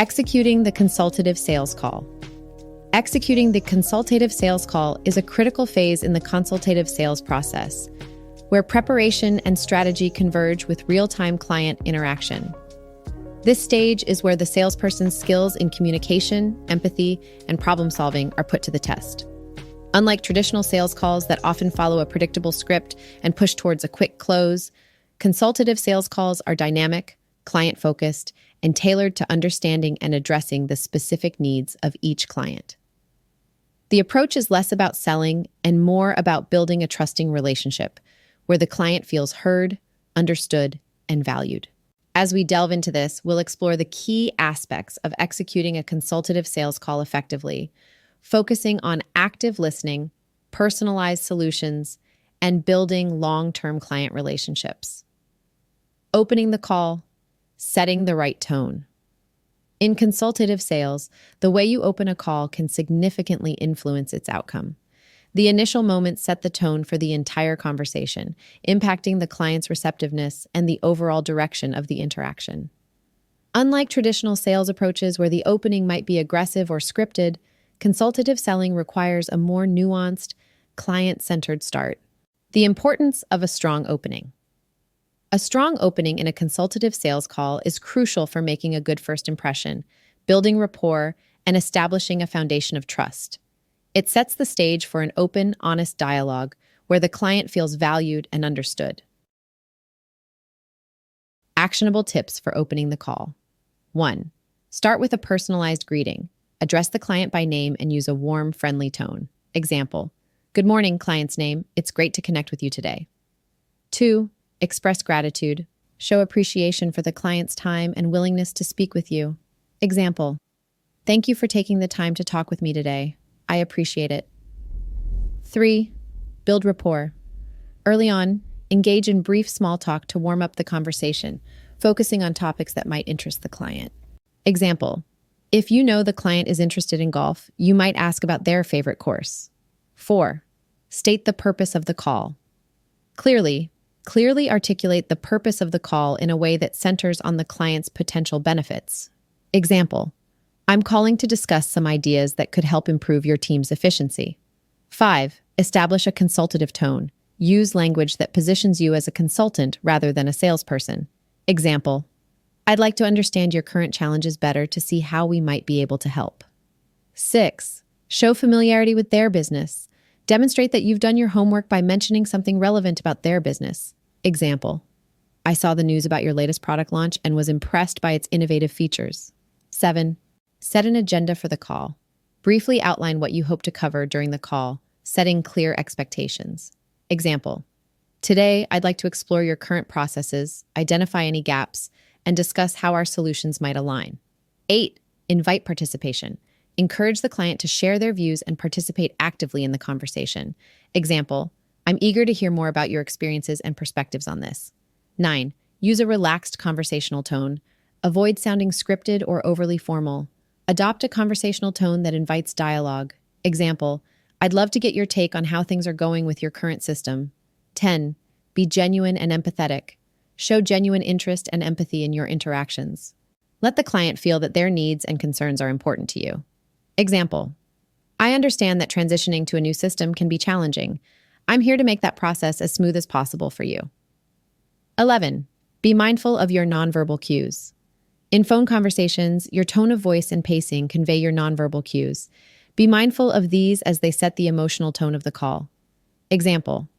Executing the consultative sales call. Executing the consultative sales call is a critical phase in the consultative sales process, where preparation and strategy converge with real-time client interaction. This stage is where the salesperson's skills in communication, empathy, and problem-solving are put to the test. Unlike traditional sales calls that often follow a predictable script and push towards a quick close, consultative sales calls are dynamic, client-focused, and tailored to understanding and addressing the specific needs of each client. The approach is less about selling and more about building a trusting relationship where the client feels heard, understood, and valued. As we delve into this, we'll explore the key aspects of executing a consultative sales call effectively, focusing on active listening, personalized solutions, and building long-term client relationships. Opening the call, setting the right tone. In consultative sales, the way you open a call can significantly influence its outcome. The initial moments set the tone for the entire conversation, impacting the client's receptiveness and the overall direction of the interaction. Unlike traditional sales approaches where the opening might be aggressive or scripted, consultative selling requires a more nuanced, client-centered start. The importance of a strong opening. A strong opening in a consultative sales call is crucial for making a good first impression, building rapport, and establishing a foundation of trust. It sets the stage for an open, honest dialogue where the client feels valued and understood. Actionable tips for opening the call. 1. Start with a personalized greeting. Address the client by name and use a warm, friendly tone. Example, "Good morning, client's name. It's great to connect with you today." 2. Express gratitude. Show appreciation for the client's time and willingness to speak with you. Example, "Thank you for taking the time to talk with me today. I appreciate it." 3. Build rapport. Early on, engage in brief small talk to warm up the conversation, focusing on topics that might interest the client. Example, if you know the client is interested in golf, you might ask about their favorite course. 4. State the purpose of the call. Clearly articulate the purpose of the call in a way that centers on the client's potential benefits. Example, "I'm calling to discuss some ideas that could help improve your team's efficiency." 5. Establish a consultative tone. Use language that positions you as a consultant rather than a salesperson. Example, "I'd like to understand your current challenges better to see how we might be able to help." 6. Show familiarity with their business. Demonstrate that you've done your homework by mentioning something relevant about their business. Example, "I saw the news about your latest product launch and was impressed by its innovative features." 7. Set an agenda for the call. Briefly outline what you hope to cover during the call, setting clear expectations. Example, "Today, I'd like to explore your current processes, identify any gaps, and discuss how our solutions might align." 8. Invite participation. Encourage the client to share their views and participate actively in the conversation. Example, "I'm eager to hear more about your experiences and perspectives on this." 9. Use a relaxed conversational tone. Avoid sounding scripted or overly formal. Adopt a conversational tone that invites dialogue. Example, "I'd love to get your take on how things are going with your current system." 10. Be genuine and empathetic. Show genuine interest and empathy in your interactions. Let the client feel that their needs and concerns are important to you. Example, "I understand that transitioning to a new system can be challenging. I'm here to make that process as smooth as possible for you." 11. Be mindful of your nonverbal cues. In phone conversations, your tone of voice and pacing convey your nonverbal cues. Be mindful of these as they set the emotional tone of the call. Example,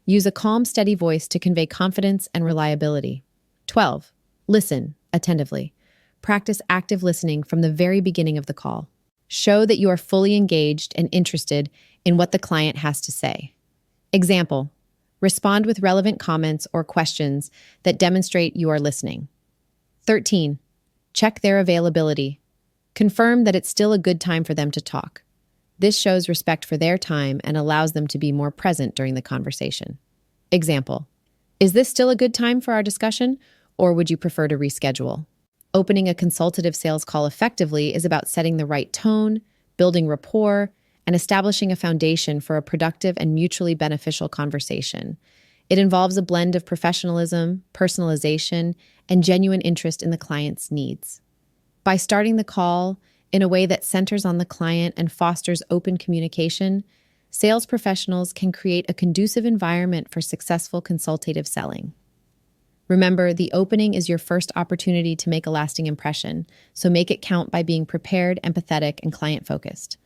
use a calm, steady voice to convey confidence and reliability. 12. Listen attentively. Practice active listening from the very beginning of the call. Show that you are fully engaged and interested in what the client has to say. Example, respond with relevant comments or questions that demonstrate you are listening. 13. Check their availability. Confirm that it's still a good time for them to talk. This shows respect for their time and allows them to be more present during the conversation. Example, "Is this still a good time for our discussion, or would you prefer to reschedule?" Opening a consultative sales call effectively is about setting the right tone, building rapport, and establishing a foundation for a productive and mutually beneficial conversation. It involves a blend of professionalism, personalization, and genuine interest in the client's needs. By starting the call in a way that centers on the client and fosters open communication, sales professionals can create a conducive environment for successful consultative selling. Remember, the opening is your first opportunity to make a lasting impression, so make it count by being prepared, empathetic, and client-focused.